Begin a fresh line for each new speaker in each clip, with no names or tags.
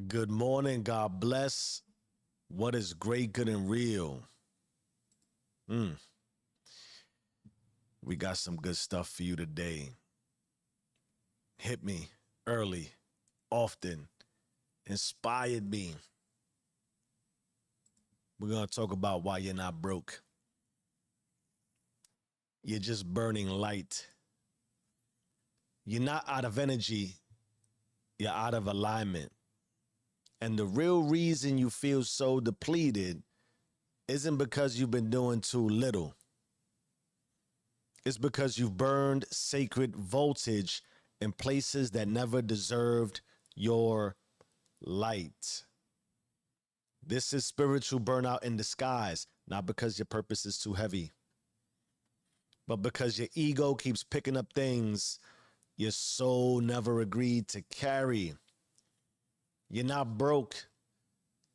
Good morning. God bless. What is great, good, and real? We got some good stuff for you today. Hit me early, often, inspired me. We're going to talk about why you're not broke. You're just burning light. You're not out of energy, you're out of alignment. And the real reason you feel so depleted isn't because you've been doing too little. It's because you've burned sacred voltage in places that never deserved your light. This is spiritual burnout in disguise, not because your purpose is too heavy, but because your ego keeps picking up things your soul never agreed to carry. You're not broke.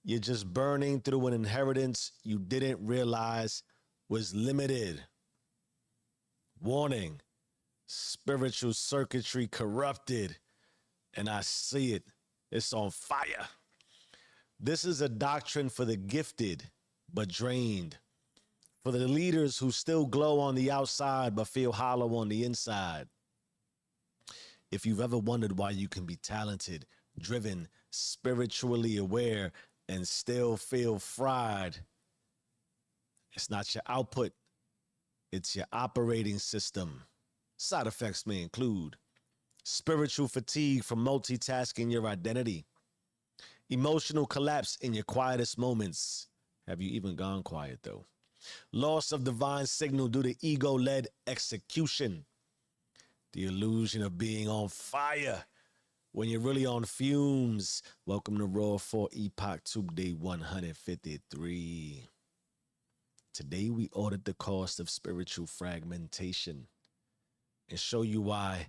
You're just burning through an inheritance you didn't realize was limited. Warning, spiritual circuitry corrupted, and I see it. It's on fire. This is a doctrine for the gifted but drained, for the leaders who still glow on the outside but feel hollow on the inside. If you've ever wondered why you can be talented, driven, spiritually aware, and still feel fried, it's not your output, it's your operating system. Side effects may include spiritual fatigue from multitasking your identity, emotional collapse in your quietest moments. Have you even gone quiet though? Loss of divine signal due to ego-led execution. The illusion of being on fire when you're really on fumes. Welcome to Raw for Epoch 2 Day 153. Today we ordered the cost of spiritual fragmentation and show you why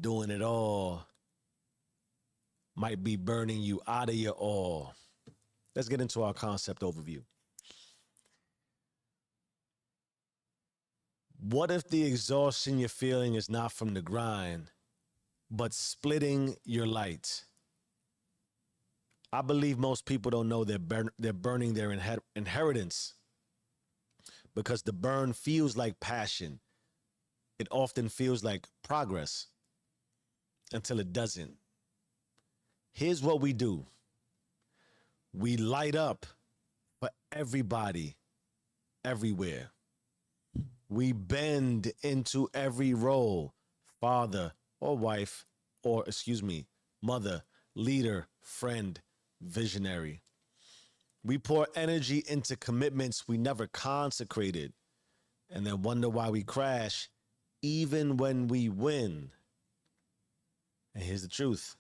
doing it all might be burning you out of your all. Let's get into our concept overview. What if the exhaustion you're feeling is not from the grind, but splitting your light? I believe most people don't know they're burning their inheritance because the burn feels like passion. It often feels like progress until it doesn't. Here's what we do. We light up for everybody, everywhere. We bend into every role, father or wife, or mother, leader, friend, visionary. We pour energy into commitments we never consecrated and then wonder why we crash even when we win. And here's the truth.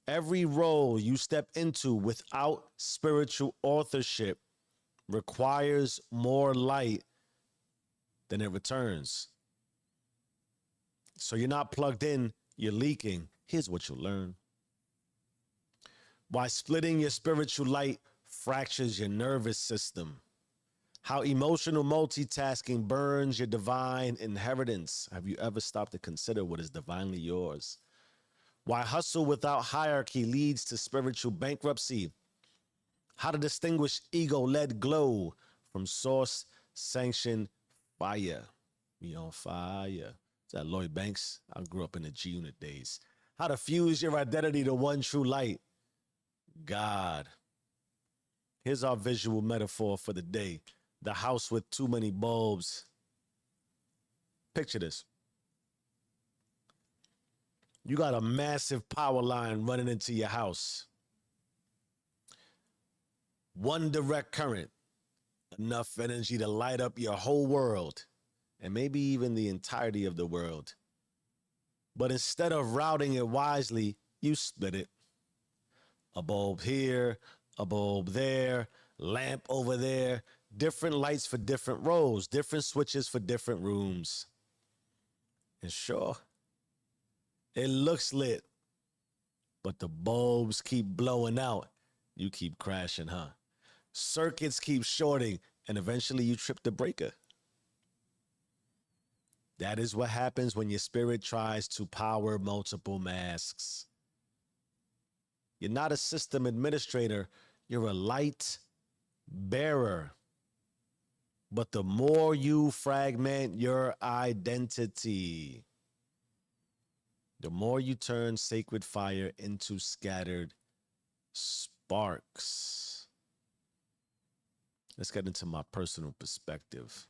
Every role you step into without spiritual authorship requires more light than it returns. So you're not plugged in, you're leaking. Here's what you'll learn. Why splitting your spiritual light fractures your nervous system. How emotional multitasking burns your divine inheritance. Have you ever stopped to consider what is divinely yours? Why hustle without hierarchy leads to spiritual bankruptcy. How to distinguish ego-led glow from source-sanctioned fire. We on fire. Is that Lloyd Banks? I grew up in the G-Unit days. How to fuse your identity to one true light. God. Here's our visual metaphor for the day. The house with too many bulbs. Picture this. You got a massive power line running into your house. One direct current. Enough energy to light up your whole world and maybe even the entirety of the world. But instead of routing it wisely, you split it. A bulb here, a bulb there, lamp over there, different lights for different roles, different switches for different rooms. And sure, it looks lit, but the bulbs keep blowing out. You keep crashing, huh? Circuits keep shorting, and eventually you trip the breaker. That is what happens when your spirit tries to power multiple masks. You're not a system administrator. You're a light bearer. But the more you fragment your identity, the more you turn sacred fire into scattered sparks. Let's get into my personal perspective.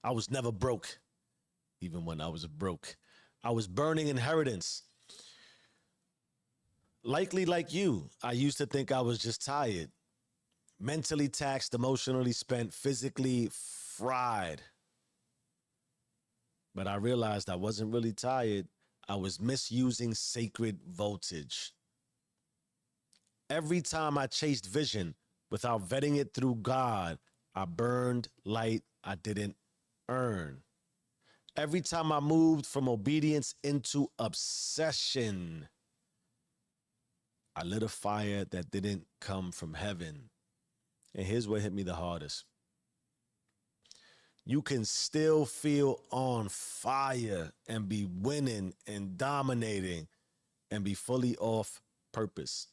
I was never broke, even when I was broke. I was burning inheritance. Likely like you, I used to think I was just tired, mentally taxed, emotionally spent, physically fried. But I realized I wasn't really tired. I was misusing sacred voltage. Every time I chased vision without vetting it through God, I burned light I didn't earn. Every time I moved from obedience into obsession, I lit a fire that didn't come from heaven. And here's what hit me the hardest. You can still feel on fire and be winning and dominating and be fully off purpose.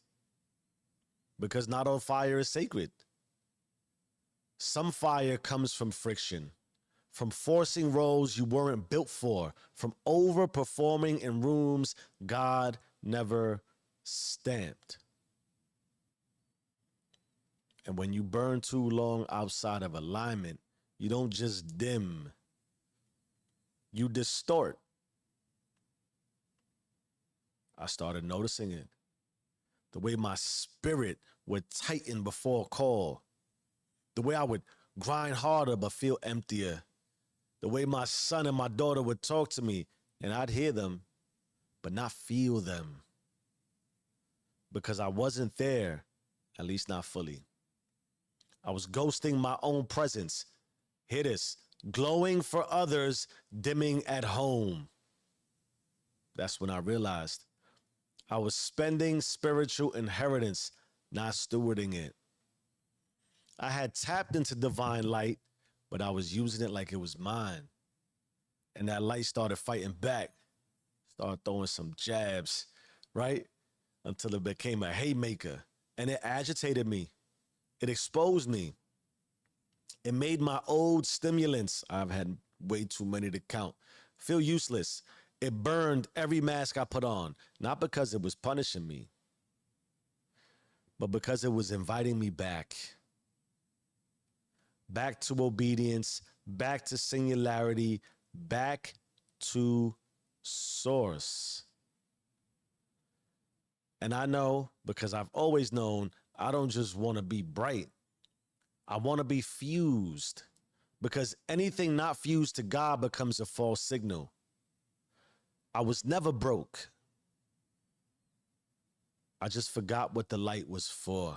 Because not all fire is sacred. Some fire comes from friction, from forcing roles you weren't built for, from overperforming in rooms God never stamped. And when you burn too long outside of alignment, you don't just dim, you distort. I started noticing it. The way my spirit would tighten before a call. The way I would grind harder but feel emptier. The way my son and my daughter would talk to me and I'd hear them but not feel them. Because I wasn't there, at least not fully. I was ghosting my own presence. Hear this, glowing for others, dimming at home. That's when I realized I was spending spiritual inheritance, not stewarding it. I had tapped into divine light, but I was using it like it was mine. And that light started fighting back, started throwing some jabs, right? Until it became a haymaker. And it agitated me. It exposed me. It made my old stimulants, I've had way too many to count, feel useless. It burned every mask I put on, not because it was punishing me, but because it was inviting me back. Back to obedience, back to singularity, back to source. And I know, because I've always known, I don't just want to be bright. I want to be fused, because anything not fused to God becomes a false signal. I was never broke. I just forgot what the light was for.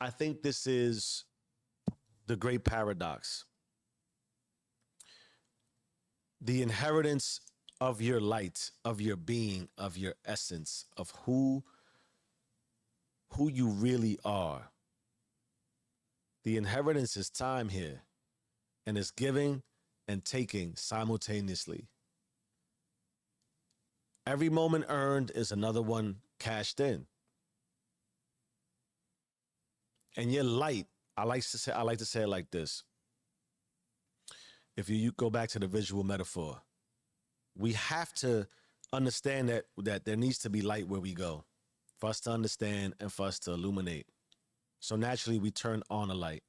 I think this is the great paradox. The inheritance of your light, of your being, of your essence, of who you really are. The inheritance is time here, and it's giving and taking simultaneously. Every moment earned is another one cashed in. And your light, I like to say it like this. If you go back to the visual metaphor, we have to understand that there needs to be light where we go, for us to understand and for us to illuminate. So naturally, we turn on a light.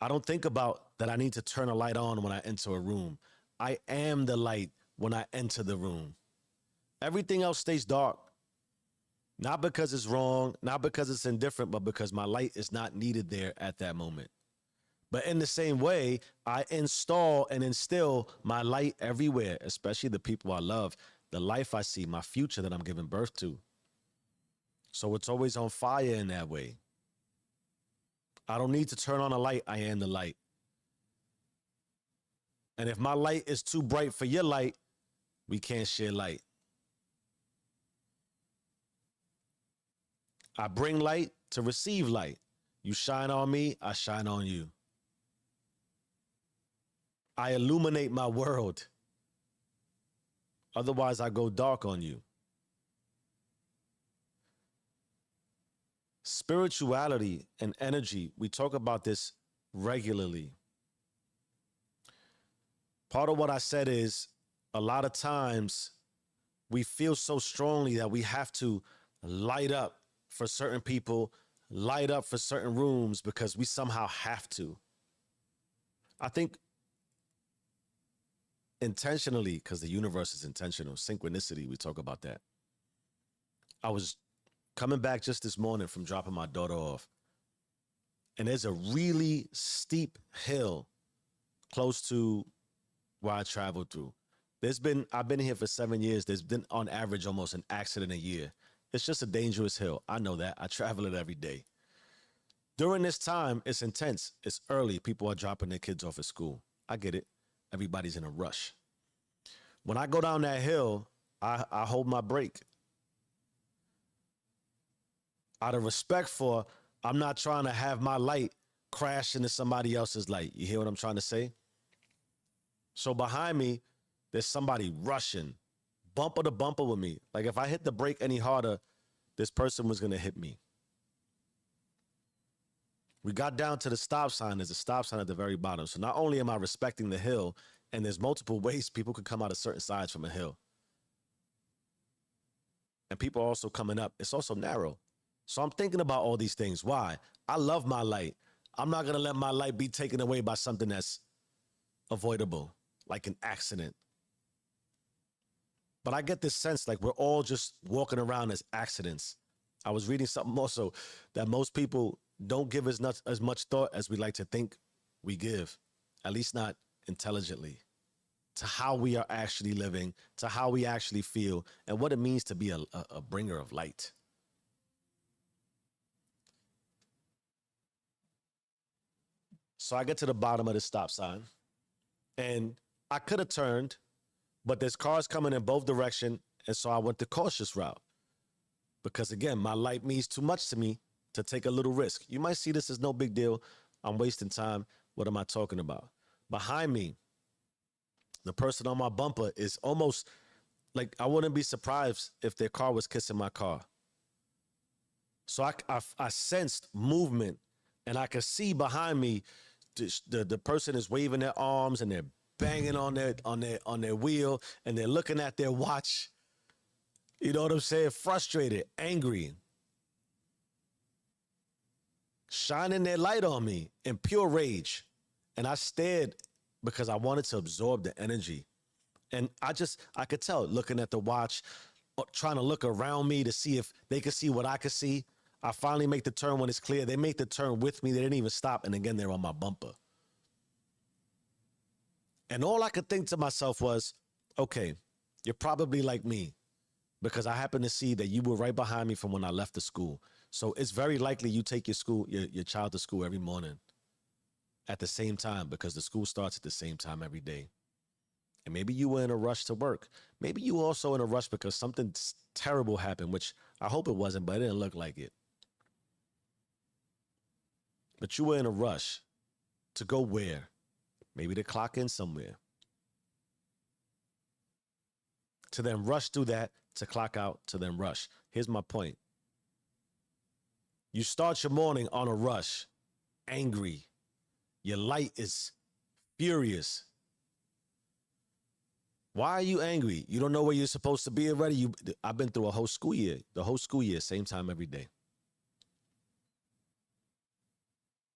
I don't think about that I need to turn a light on when I enter a room. I am the light when I enter the room. Everything else stays dark. Not because it's wrong, not because it's indifferent, but because my light is not needed there at that moment. But in the same way, I install and instill my light everywhere, especially the people I love, the life I see, my future that I'm giving birth to. So it's always on fire in that way. I don't need to turn on a light. I am the light. And if my light is too bright for your light, we can't share light. I bring light to receive light. You shine on me, I shine on you. I illuminate my world. Otherwise, I go dark on you. Spirituality and energy, we talk about this regularly. Part of what I said is a lot of times we feel so strongly that we have to light up for certain people, light up for certain rooms because we somehow have to. I think intentionally, because the universe is intentional, synchronicity, we talk about that. I was coming back just this morning from dropping my daughter off, and there's a really steep hill close to where I traveled through. I've been here for 7 years. There's been on average almost an accident a year. It's just a dangerous hill. I know that. I travel it every day. During this time, it's intense. It's early. People are dropping their kids off at school. I get it. Everybody's in a rush. When I go down that hill, I hold my brake. Out of respect for, I'm not trying to have my light crash into somebody else's light. You hear what I'm trying to say? So behind me, there's somebody rushing, bumper to bumper with me. Like if I hit the brake any harder, this person was going to hit me. We got down to the stop sign. There's a stop sign at the very bottom. So not only am I respecting the hill, and there's multiple ways people could come out of certain sides from a hill. And people are also coming up. It's also narrow. So I'm thinking about all these things. Why? I love my light. I'm not going to let my light be taken away by something that's avoidable, like an accident. But I get this sense like we're all just walking around as accidents. I was reading something also that most people don't give as much thought as we like to think we give, at least not intelligently, to how we are actually living, to how we actually feel, and what it means to be a bringer of light. So I get to the bottom of the stop sign, and I could have turned, but there's cars coming in both directions, and so I went the cautious route. Because again, my light means too much to me to take a little risk. You might see this as no big deal. I'm wasting time. What am I talking about? Behind me, the person on my bumper is almost like I wouldn't be surprised if their car was kissing my car. So I sensed movement, and I could see behind me the person is waving their arms and they're banging on their wheel, and they're looking at their watch. You know what I'm saying? Frustrated, angry, shining their light on me in pure rage. And I stared because I wanted to absorb the energy. And I could tell, looking at the watch, trying to look around me to see if they could see what I could see. I finally make the turn when it's clear. They make the turn with me. They didn't even stop. And again, they're on my bumper. And all I could think to myself was, okay, you're probably like me, because I happen to see that you were right behind me from when I left the school. So it's very likely you take your child to school every morning at the same time, because the school starts at the same time every day. And maybe you were in a rush to work. Maybe you were also in a rush because something terrible happened, which I hope it wasn't, but it didn't look like it. But you were in a rush to go where? Maybe to clock in somewhere. To then rush through that, to clock out, to then rush. Here's my point. You start your morning on a rush, angry. Your light is furious. Why are you angry? You don't know where you're supposed to be already. I've been through the whole school year, same time every day.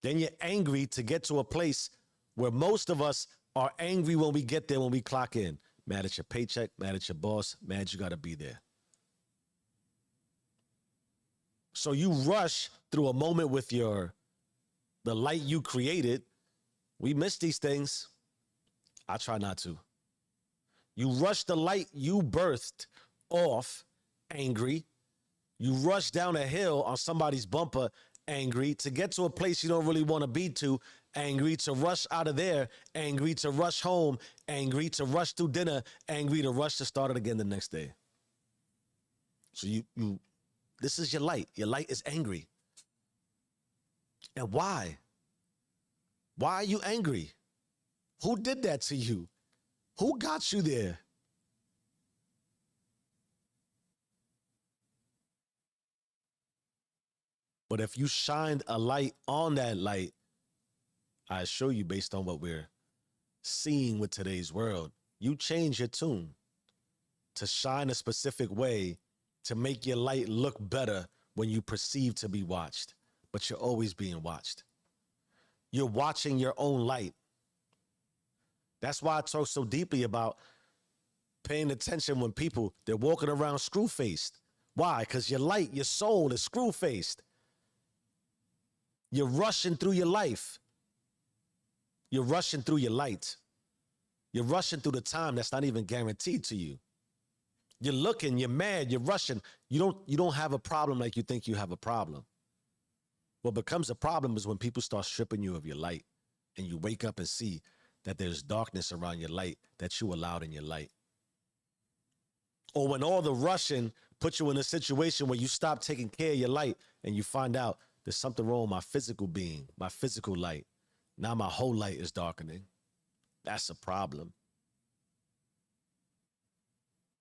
Then you're angry to get to a place where most of us are angry when we get there, when we clock in. Mad at your paycheck, mad at your boss, mad you got to be there. So you rush through a moment with the light you created. We miss these things. I try not to. You rush the light you birthed off, angry. You rush down a hill on somebody's bumper, angry, to get to a place you don't really want to be to, angry, to rush out of there, angry, to rush home, angry, to rush through dinner, angry, to rush to start it again the next day. So this is your light. Your light is angry. And why? Why are you angry? Who did that to you? Who got you there? But if you shined a light on that light, I assure you, based on what we're seeing with today's world, you change your tune to shine a specific way to make your light look better when you perceive to be watched. But you're always being watched. You're watching your own light. That's why I talk so deeply about paying attention when people, they're walking around screw-faced. Why? Because your light, your soul is screw-faced. You're rushing through your life. You're rushing through your light. You're rushing through the time that's not even guaranteed to you. You're looking, you're mad, you're rushing. You don't have a problem like you think you have a problem. What becomes a problem is when people start stripping you of your light and you wake up and see that there's darkness around your light that you allowed in your light. Or when all the rushing puts you in a situation where you stop taking care of your light and you find out there's something wrong with my physical being, my physical light. Now my whole light is darkening. That's a problem.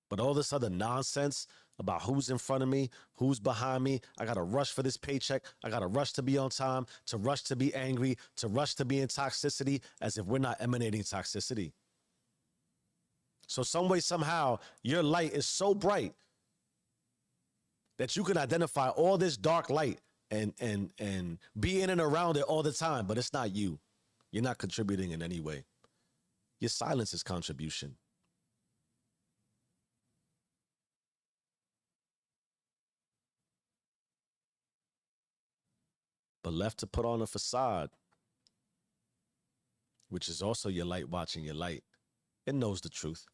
But all this other nonsense about who's in front of me, who's behind me, I got to rush for this paycheck, I got to rush to be on time, to rush to be angry, to rush to be in toxicity, as if we're not emanating toxicity. So some way, somehow, your light is so bright that you can identify all this dark light and be in and around it all the time, but it's not you. You're not contributing in any way. Your silence is contribution. But left to put on a facade, which is also your light watching your light, it knows the truth.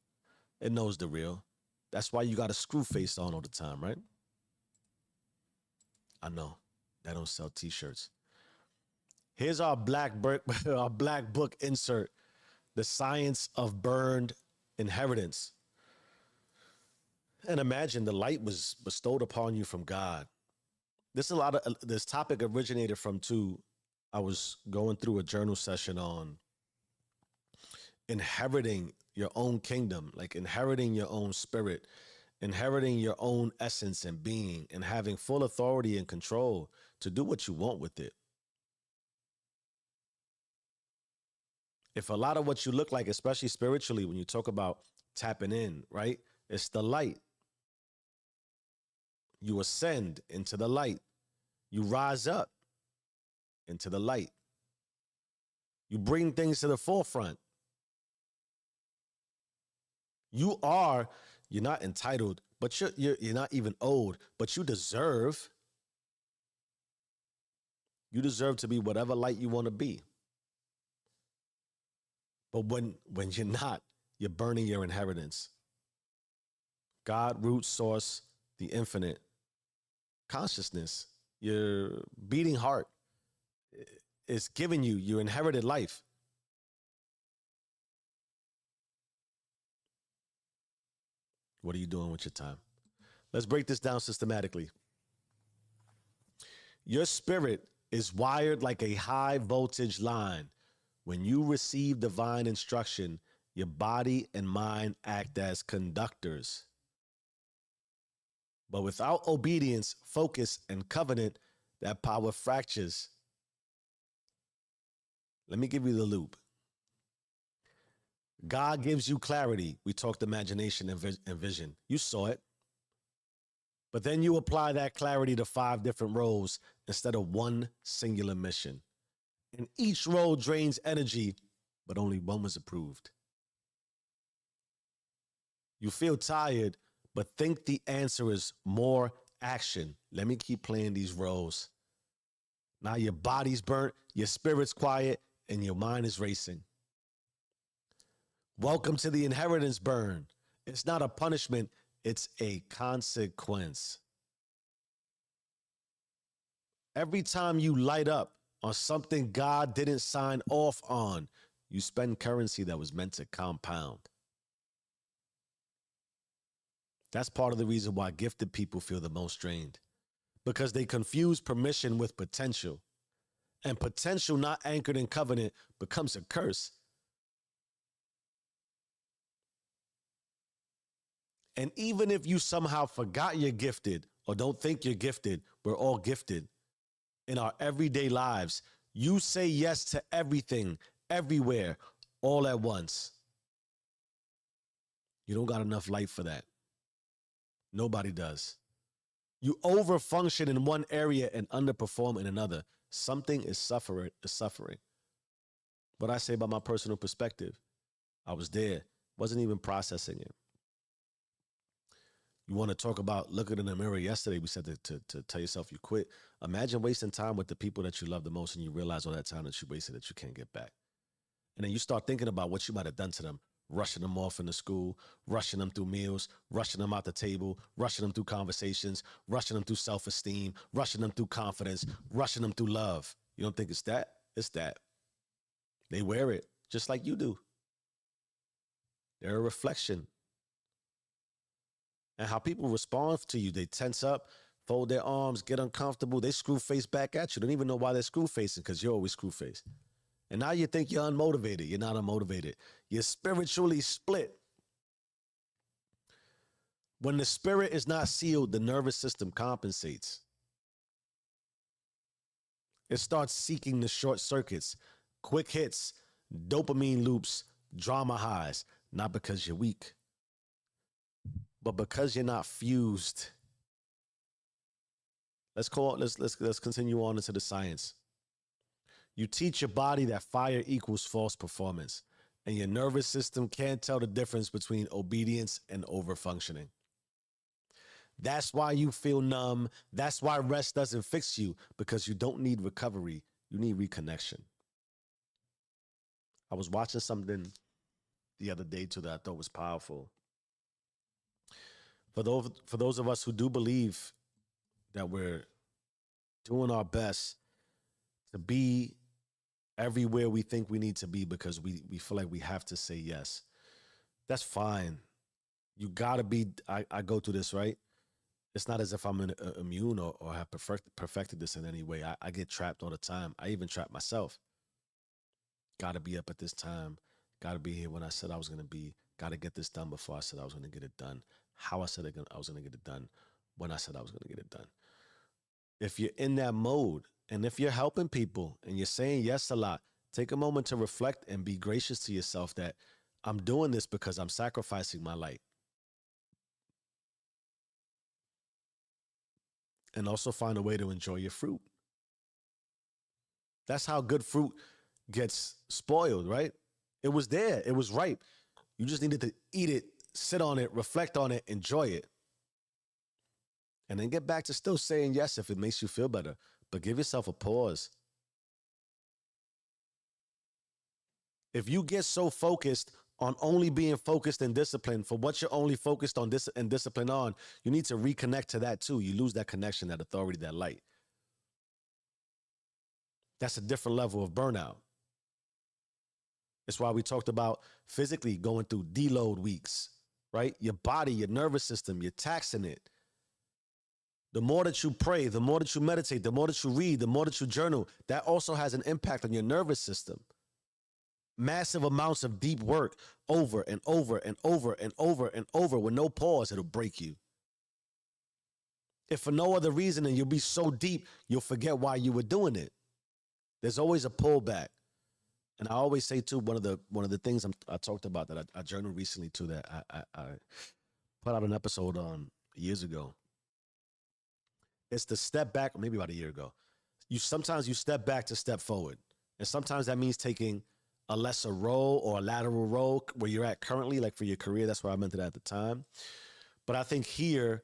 It knows the real. That's why you got a screw face on all the time, right? I know. They don't sell t-shirts. Here's our black book, our black book insert, The Science of Burned Inheritance. And imagine the light was bestowed upon you from God. This topic originated from I was going through a journal session on inheriting your own kingdom, like inheriting your own spirit, inheriting your own essence and being, and having full authority and control to do what you want with it. If a lot of what you look like, especially spiritually, when you talk about tapping in, right? It's the light. You ascend into the light. You rise up into the light. You bring things to the forefront. You're not entitled, but you're not even owed, but you deserve. You deserve to be whatever light you want to be. But when you're not, you're burning your inheritance. God, root, source, the infinite, consciousness, your beating heart is giving you your inherited life. What are you doing with your time? Let's break this down systematically. Your spirit is wired like a high voltage line. When you receive divine instruction, your body and mind act as conductors. But without obedience, focus, and covenant, that power fractures. Let me give you the loop. God gives you clarity. We talked imagination and vision. You saw it. But then you apply that clarity to 5 different roles instead of one singular mission. And each role drains energy, but only one was approved. You feel tired, but think the answer is more action. Let me keep playing these roles. Now your body's burnt, your spirit's quiet, and your mind is racing. Welcome to the inheritance burn. It's not a punishment, it's a consequence. Every time you light up on something God didn't sign off on, you spend currency that was meant to compound. That's part of the reason why gifted people feel the most drained, because they confuse permission with potential. And potential not anchored in covenant becomes a curse. And even if you somehow forgot you're gifted or don't think you're gifted, we're all gifted in our everyday lives. You say yes to everything, everywhere, all at once. You don't got enough light for that. Nobody does. You overfunction in one area and underperform in another. Something is suffering. What I say about my personal perspective, I was there, wasn't even processing it. You want to talk about looking in the mirror yesterday, we said to tell yourself you quit. Imagine wasting time with the people that you love the most and you realize all that time that you wasted that you can't get back. And then you start thinking about what you might have done to them, rushing them off into school, rushing them through meals, rushing them out the table, rushing them through conversations, rushing them through self-esteem, rushing them through confidence, rushing them through love. You don't think it's that? It's that. They wear it just like you do. They're a reflection. And how people respond to you, they tense up, fold their arms, get uncomfortable. They screw face back at you. They don't even know why they're screw facing because you're always screw face. And now you think you're unmotivated. You're not unmotivated. You're spiritually split. When the spirit is not sealed, the nervous system compensates. It starts seeking the short circuits, quick hits, dopamine loops, drama highs, not because you're weak, but because you're not fused. Let's continue on into the science. You teach your body that fire equals false performance, and your nervous system can't tell the difference between obedience and overfunctioning. That's why you feel numb. That's why rest doesn't fix you, because you don't need recovery. You need reconnection. I was watching something the other day too that I thought was powerful. For those of us who do believe that we're doing our best to be everywhere we think we need to be because we feel like we have to say yes, that's fine. You gotta be, I go through this, right? It's not as if I'm immune or have perfected this in any way. I get trapped all the time. I even trap myself. Gotta be up at this time. Gotta be here when I said I was gonna be. Gotta get this done before I said I was gonna get it done. How I said I was gonna get it done. When I said I was gonna get it done. If you're in that mode, and if you're helping people and you're saying yes a lot, take a moment to reflect and be gracious to yourself that I'm doing this because I'm sacrificing my light. And also find a way to enjoy your fruit. That's how good fruit gets spoiled, right? It was there. It was ripe. You just needed to eat it, sit on it, reflect on it, enjoy it. And then get back to still saying yes if it makes you feel better. But give yourself a pause. If you get so focused on only being focused and disciplined for what you're only focused on this and disciplined on, you need to reconnect to that too. You lose that connection, that authority, that light. That's a different level of burnout. It's why we talked about physically going through deload weeks, right? Your body, your nervous system, you're taxing it. The more that you pray, the more that you meditate, the more that you read, the more that you journal, that also has an impact on your nervous system. Massive amounts of deep work over and over and over and over and over with no pause, it'll break you. If for no other reason, and you'll be so deep, you'll forget why you were doing it. There's always a pullback. And I always say too, one of the things I talked about that I journaled recently too, that I put out an episode on years ago. It's to step back, maybe about a year ago. Sometimes you step back to step forward. And sometimes that means taking a lesser role or a lateral role where you're at currently, like for your career. That's where I meant it at the time. But I think here,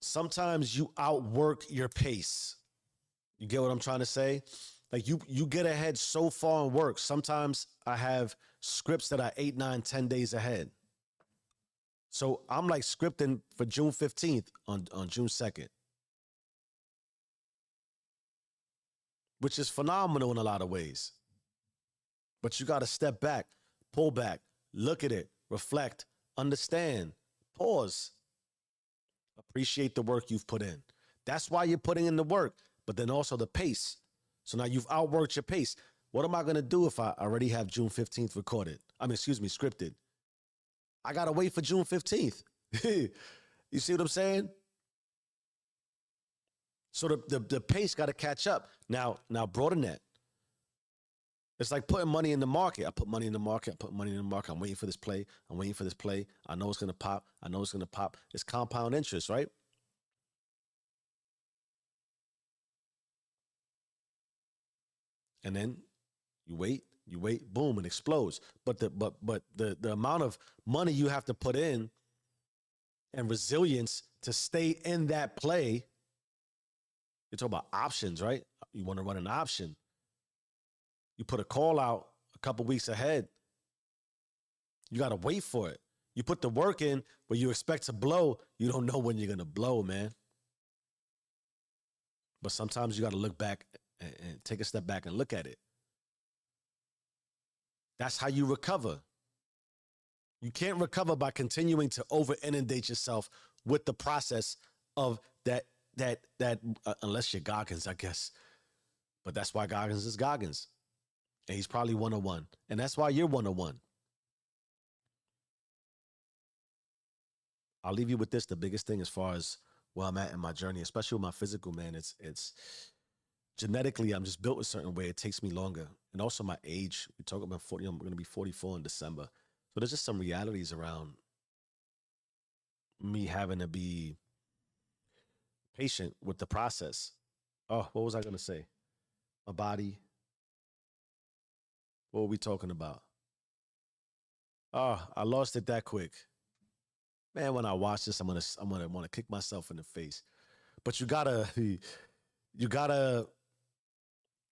sometimes you outwork your pace. You get what I'm trying to say? Like you get ahead so far in work. Sometimes I have scripts that are 8, 9, 10 days ahead. So I'm like scripting for June 15th on June 2nd. Which is phenomenal in a lot of ways. But you got to step back, pull back, look at it, reflect, understand, pause, appreciate the work you've put in. That's why you're putting in the work, but then also the pace. So now you've outworked your pace. What am I going to do if I already have June 15th recorded? Scripted? I gotta wait for June 15th. You see what I'm saying? So the pace got to catch up. Now broaden that. It's like putting money in the market. I put money in the market. I put money in the market. I'm waiting for this play. I'm waiting for this play. I know it's gonna pop. I know it's gonna pop. It's compound interest, right? And then you wait, boom, it explodes. But the amount of money you have to put in and resilience to stay in that play. You talk about options, right? You want to run an option. You put a call out a couple weeks ahead. You got to wait for it. You put the work in, but you expect to blow. You don't know when you're going to blow, man. But sometimes you got to look back and take a step back and look at it. That's how you recover. You can't recover by continuing to over inundate yourself with the process of that unless you're Goggins, I guess. But that's why Goggins is Goggins. And he's probably 101. And that's why you're 101. I'll leave you with this. The biggest thing as far as where I'm at in my journey, especially with my physical, man, it's genetically, I'm just built a certain way. It takes me longer. And also my age. We talk about 40, I'm going to be 44 in December. So there's just some realities around me having to be patient with the process. Oh, what was I going to say? My body. What were we talking about? Oh, I lost it that quick. Man, when I watch this, I'm gonna want to kick myself in the face. But you gotta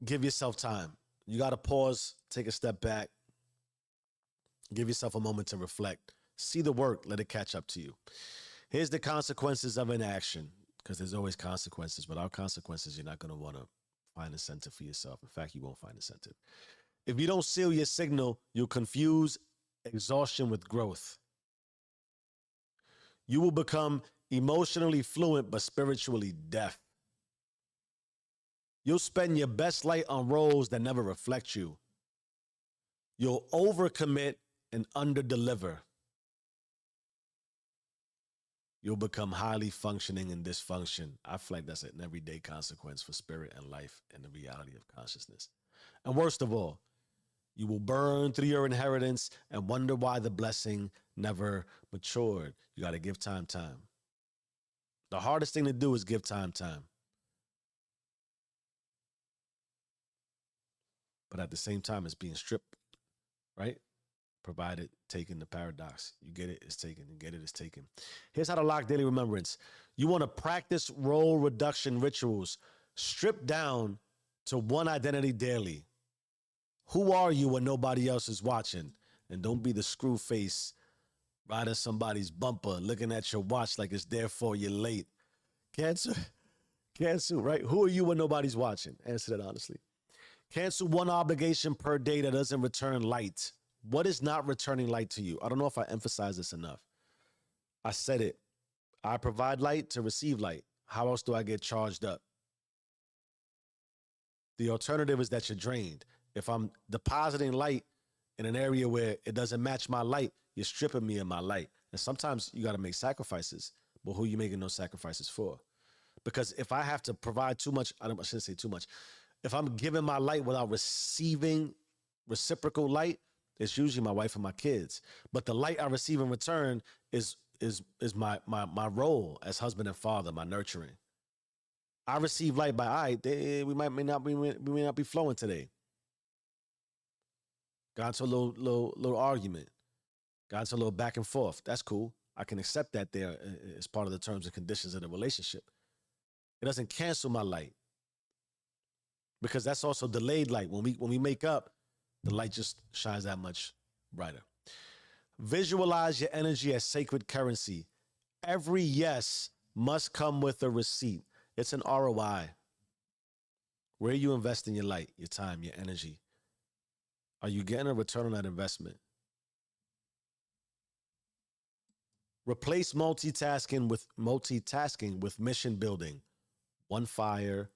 give yourself time. You gotta pause, take a step back, give yourself a moment to reflect. See the work, let it catch up to you. Here's the consequences of inaction, because there's always consequences. Without consequences, you're not gonna want to find incentive for yourself. In fact, you won't find incentive. If you don't seal your signal, you'll confuse exhaustion with growth. You will become emotionally fluent but spiritually deaf. You'll spend your best light on roles that never reflect you. You'll overcommit and underdeliver. You'll become highly functioning in dysfunction. I feel like that's an everyday consequence for spirit and life and the reality of consciousness. And worst of all, you will burn through your inheritance and wonder why the blessing never matured. You got to give time. The hardest thing to do is give time. But at the same time, it's being stripped, right? Provided, taken, the paradox. You get it, it's taken. You get it, it's taken. Here's how to lock daily remembrance. You want to practice role reduction rituals. Strip down to one identity daily. Who are you when nobody else is watching? And don't be the screw face riding somebody's bumper, looking at your watch like it's therefore you're late. Cancel, right? Who are you when nobody's watching? Answer that honestly. Cancel one obligation per day that doesn't return light. What is not returning light to you? I don't know if I emphasize this enough. I said it. I provide light to receive light. How else do I get charged up? The alternative is that you're drained. If I'm depositing light in an area where it doesn't match my light, you're stripping me of my light. And sometimes you got to make sacrifices. But who are you making those sacrifices for? Because if I have to provide too much, I shouldn't say too much. If I'm giving my light without receiving reciprocal light, it's usually my wife and my kids. But the light I receive in return is my role as husband and father, my nurturing. I receive light by we may not be flowing today. Got into a little argument. Got into a little back and forth. That's cool. I can accept that there as part of the terms and conditions of the relationship. It doesn't cancel my light, because that's also delayed light. When we make up, the light just shines that much brighter. Visualize your energy as sacred currency. Every yes must come with a receipt. It's an ROI. Where are you investing your light, your time, your energy? Are you getting a return on that investment? Replace multitasking with mission building. One fire,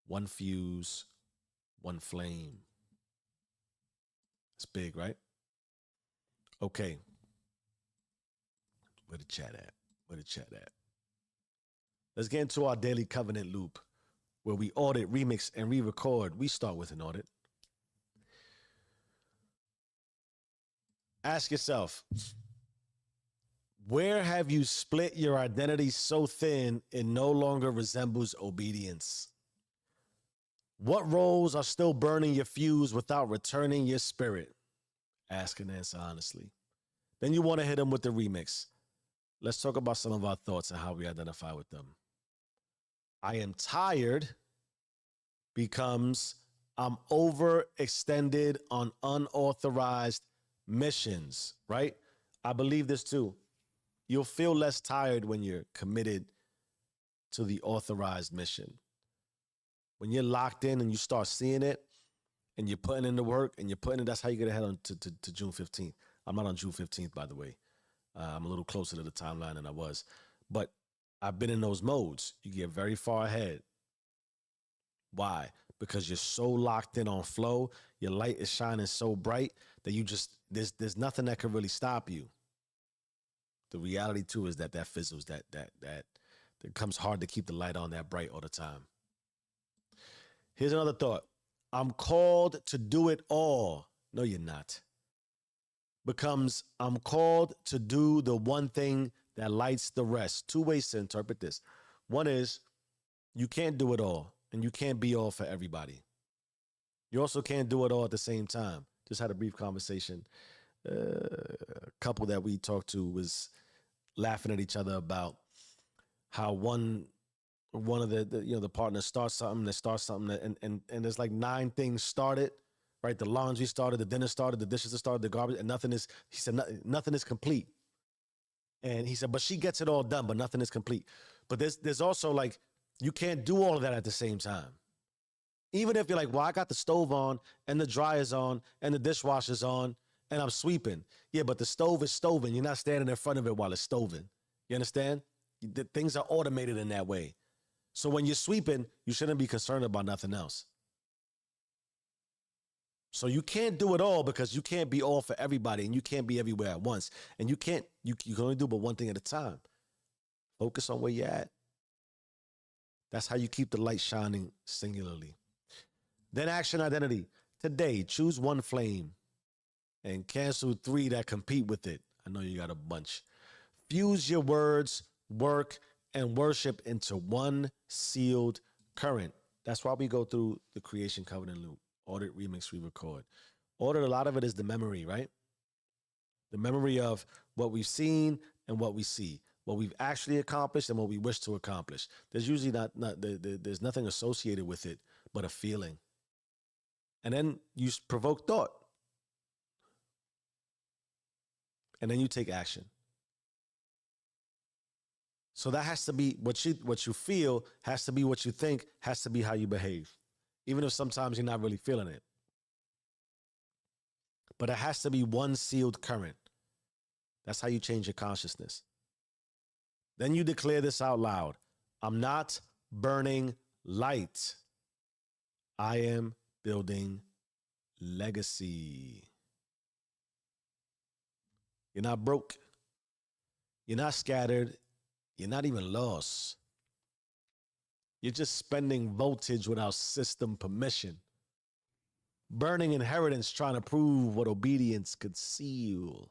one fuse, one flame. It's big, right? Okay. Where the chat at? Where the chat at? Let's get into our daily covenant loop where we audit, remix, and re-record. We start with an audit. Ask yourself, where have you split your identity so thin it no longer resembles obedience? What roles are still burning your fuse without returning your spirit? Ask and answer honestly. Then you want to hit them with the remix. Let's talk about some of our thoughts and how we identify with them. I am tired becomes I'm overextended on unauthorized missions, right? I believe this too. You'll feel less tired when you're committed to the authorized mission. When you're locked in and you start seeing it and you're putting in the work and you're putting it, that's how you get ahead on to June 15th. I'm not on June 15th, by the way. I'm a little closer to the timeline than I was. But I've been in those modes. You get very far ahead. Why? Because you're so locked in on flow. Your light is shining so bright that you just, there's nothing that can really stop you. The reality too is that fizzles, that it becomes hard to keep the light on that bright all the time. Here's another thought. I'm called to do it all. No, you're not. Becomes I'm called to do the one thing that lights the rest. Two ways to interpret this. One is you can't do it all, and you can't be all for everybody. You also can't do it all at the same time. Just had a brief conversation. A couple that we talked to was laughing at each other about how one of the partners starts something, and there's like 9 things started, right? The laundry started, the dinner started, the dishes started, the garbage, and he said, nothing is complete. And he said, but she gets it all done, but nothing is complete. But there's also like, you can't do all of that at the same time. Even if you're like, well, I got the stove on and the dryer's on and the dishwasher's on and I'm sweeping. Yeah, but the stove is stoving. You're not standing in front of it while it's stoving. You understand? Things are automated in that way. So when you're sweeping, you shouldn't be concerned about nothing else. So you can't do it all because you can't be all for everybody and you can't be everywhere at once. And you can only do but one thing at a time. Focus on where you're at. That's how you keep the light shining singularly. Then action identity. Today, choose one flame and cancel 3 that compete with it. I know you got a bunch. Fuse your words, work, and worship into one sealed current. That's why we go through the creation covenant loop. Audit, remix, re-record. Audit, a lot of it is the memory, right? The memory of what we've seen and what we see, what we've actually accomplished and what we wish to accomplish. There's usually there's nothing associated with it but a feeling. And then you provoke thought. And then you take action. So that has to be what you feel, has to be what you think, has to be how you behave. Even if sometimes you're not really feeling it. But it has to be one sealed current. That's how you change your consciousness. Then you declare this out loud. I'm not burning light. I am building legacy. You're not broke. You're not scattered. You're not even lost. You're just spending voltage without system permission. Burning inheritance trying to prove what obedience could seal.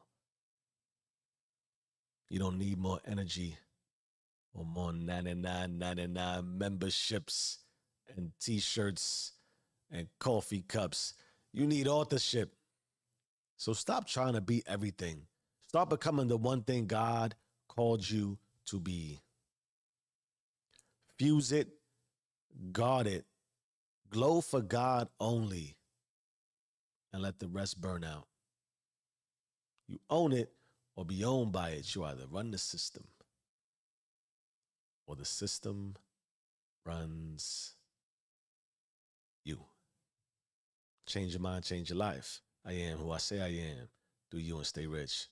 You don't need more energy or more 99.99 memberships and t-shirts and coffee cups. You need authorship. So stop trying to be everything. Start becoming the one thing God called you to be. Fuse it, guard it, glow for God only, and let the rest burn out. You own it or be owned by it. You either run the system or the system runs you. Change your mind, change your life. I am who I say I am. Do you and stay rich.